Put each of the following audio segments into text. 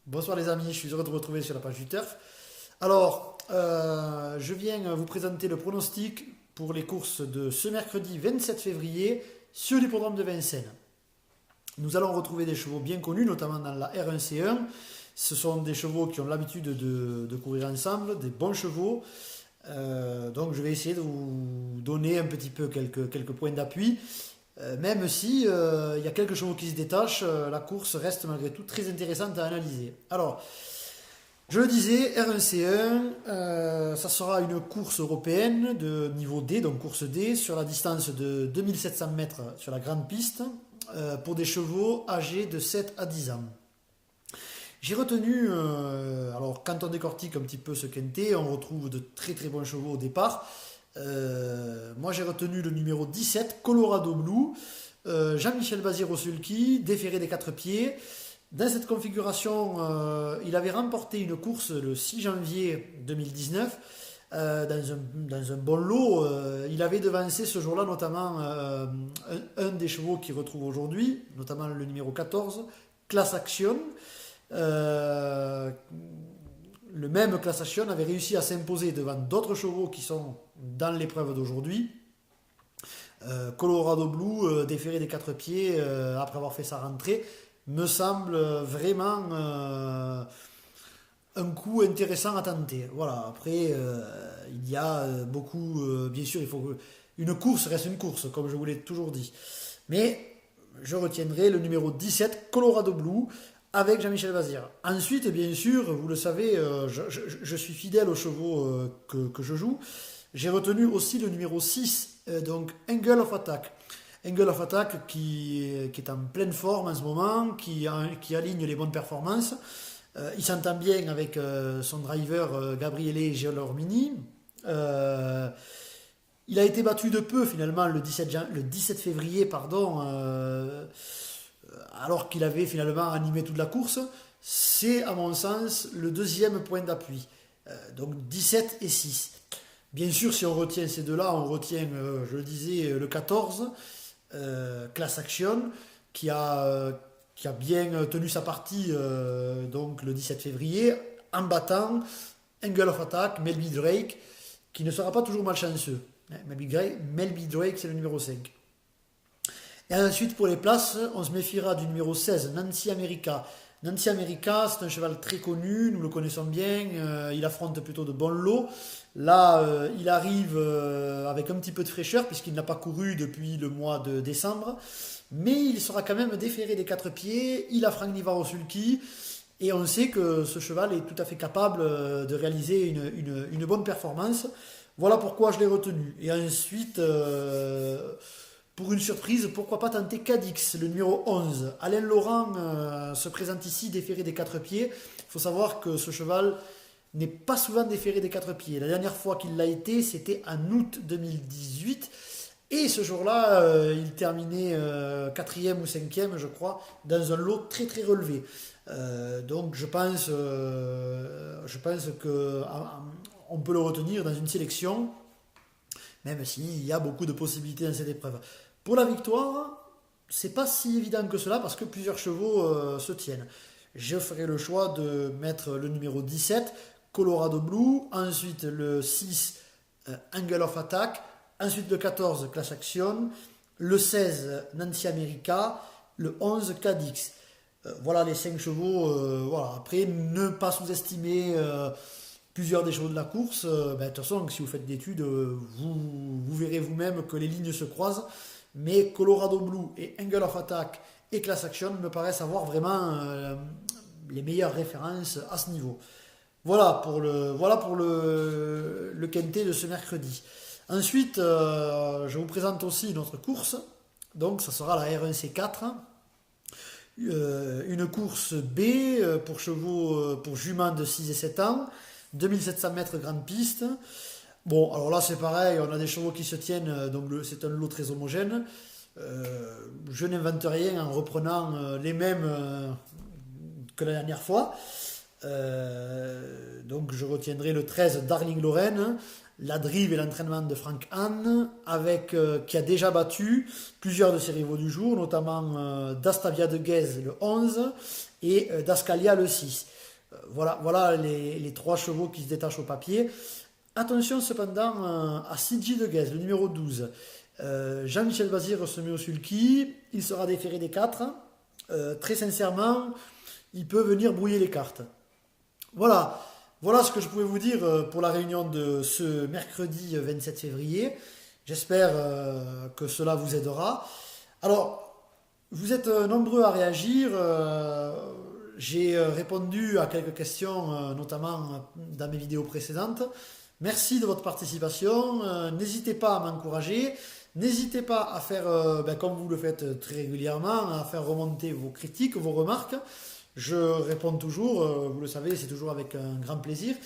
Bonsoir les amis, je suis heureux de vous retrouver sur la page du Turf. Alors, je viens vous présenter le pronostic pour les courses de ce mercredi 27 février sur l'hippodrome de Vincennes. Nous allons retrouver des chevaux bien connus, notamment dans la R1C1. Ce sont des chevaux qui ont l'habitude de courir ensemble, des bons chevaux. Donc je vais essayer de vous donner un petit peu quelques points d'appui. Même si il y a quelques chevaux qui se détachent, la course reste malgré tout très intéressante à analyser. Alors, je le disais, R1C1, ça sera une course européenne de niveau D, donc course D, sur la distance de 2700 mètres sur la grande piste, pour des chevaux âgés de 7 à 10 ans. J'ai retenu, alors quand on décortique un petit peu ce quintet, on retrouve de très très bons chevaux au départ. Moi j'ai retenu le numéro 17, Colorado Blue, Jean-Michel Bazir-Sulky, déféré des 4 pieds. Dans cette configuration, il avait remporté une course le 6 janvier 2019 dans un bon lot. Il avait devancé ce jour-là notamment un des chevaux qu'il retrouve aujourd'hui, notamment le numéro 14, Class Action. Euh, le même Class Action avait réussi à s'imposer devant d'autres chevaux qui sont dans l'épreuve d'aujourd'hui. Colorado Blue, déféré des 4 pieds après avoir fait sa rentrée, me semble vraiment un coup intéressant à tenter. Voilà, après, il y a beaucoup, bien sûr, il faut que une course reste une course, comme je vous l'ai toujours dit. Mais je retiendrai le numéro 17, Colorado Blue, avec Jean-Michel Bazir. Ensuite, bien sûr, vous le savez, je suis fidèle aux chevaux que je joue. J'ai retenu aussi le numéro 6, donc Angle of Attack. Angle of Attack qui est en pleine forme en ce moment, qui aligne les bonnes performances. Il s'entend bien avec son driver Gabriele Gelormini. Il a été battu de peu finalement le 17 février, pardon, alors qu'il avait finalement animé toute la course. C'est à mon sens le deuxième point d'appui. Donc 17 et 6. Bien sûr, si on retient ces deux-là, on retient, je le disais, le 14, Class Action, qui a bien tenu sa partie donc le 17 février, en battant Angle of Attack, Melby Drake, qui ne sera pas toujours malchanceux. Melby Drake, c'est le numéro 5. Et ensuite, pour les places, on se méfiera du numéro 16, Nancy America. Nancy America, c'est un cheval très connu, nous le connaissons bien, il affronte plutôt de bons lots. Là, il arrive avec un petit peu de fraîcheur, puisqu'il n'a pas couru depuis le mois de décembre. Mais il sera quand même déféré des 4 pieds, il a Frank Nivaro-Sulky, et on sait que ce cheval est tout à fait capable de réaliser une bonne performance. Voilà pourquoi je l'ai retenu. Et ensuite, pour une surprise, pourquoi pas tenter Cadix, le numéro 11. Alain Laurent se présente ici déféré des 4 pieds. Il faut savoir que ce cheval n'est pas souvent déféré des 4 pieds. La dernière fois qu'il l'a été, c'était en août 2018. Et ce jour-là, il terminait 4e ou 5e, je crois, dans un lot très très relevé. Donc je pense que on peut le retenir dans une sélection, même s'il y a beaucoup de possibilités dans cette épreuve. Pour la victoire, c'est pas si évident que cela parce que plusieurs chevaux se tiennent. Je ferai le choix de mettre le numéro 17, Colorado Blue, ensuite le 6, Angle of Attack, ensuite le 14, Class Action, le 16, Nancy America, le 11, Cadix. Voilà les 5 chevaux. Voilà. Après, ne pas sous-estimer plusieurs des chevaux de la course. De toute façon, si vous faites d'études, vous verrez vous-même que les lignes se croisent. Mais Colorado Blue et Angle of Attack et Class Action me paraissent avoir vraiment les meilleures références à ce niveau. Voilà pour le quintet de ce mercredi. Ensuite, je vous présente aussi une autre course. Donc, ça sera la R1C4. Une course B pour chevaux, pour juments de 6 et 7 ans. 2700 mètres grande piste. Bon, alors là c'est pareil, on a des chevaux qui se tiennent, donc c'est un lot très homogène. Je n'invente rien en reprenant les mêmes que la dernière fois. Donc je retiendrai le 13 Darling Lorraine, la drive et l'entraînement de Frank Hahn, qui a déjà battu plusieurs de ses rivaux du jour, notamment Dastavia de Guez le 11 et Dascalia le 6. Voilà les 3 chevaux qui se détachent au papier. Attention cependant à Sidji de Guez, le numéro 12. Jean-Michel Bazir se met au sulky, il sera déféré des 4. Très sincèrement, il peut venir brouiller les cartes. Voilà ce que je pouvais vous dire pour la réunion de ce mercredi 27 février. J'espère que cela vous aidera. Alors, vous êtes nombreux à réagir. J'ai répondu à quelques questions, notamment dans mes vidéos précédentes. Merci de votre participation. N'hésitez pas à m'encourager. N'hésitez pas à faire, comme vous le faites très régulièrement, à faire remonter vos critiques, vos remarques. Je réponds toujours, vous le savez, c'est toujours avec un grand plaisir.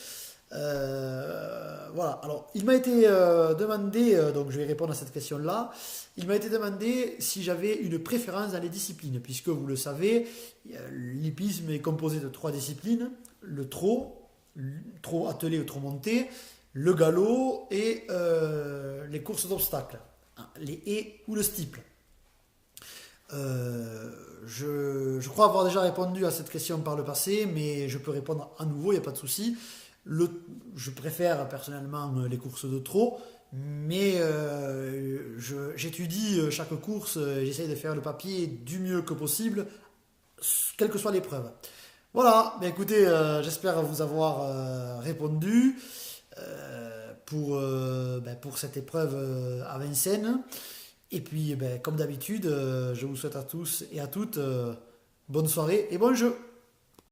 Voilà, alors il m'a été demandé, donc je vais répondre à cette question-là, il m'a été demandé si j'avais une préférence dans les disciplines, puisque vous le savez, l'hippisme est composé de 3 disciplines, le trot attelé ou trot monté, le galop et les courses d'obstacles, hein, les haies ou le steeple. Je crois avoir déjà répondu à cette question par le passé, mais je peux répondre à nouveau, il n'y a pas de souci. Je préfère personnellement les courses de trot, mais j'étudie chaque course, j'essaye de faire le papier du mieux que possible, quelle que soit l'épreuve. Voilà, ben écoutez, j'espère vous avoir répondu pour cette épreuve à Vincennes. Et puis, comme d'habitude, je vous souhaite à tous et à toutes bonne soirée et bon jeu.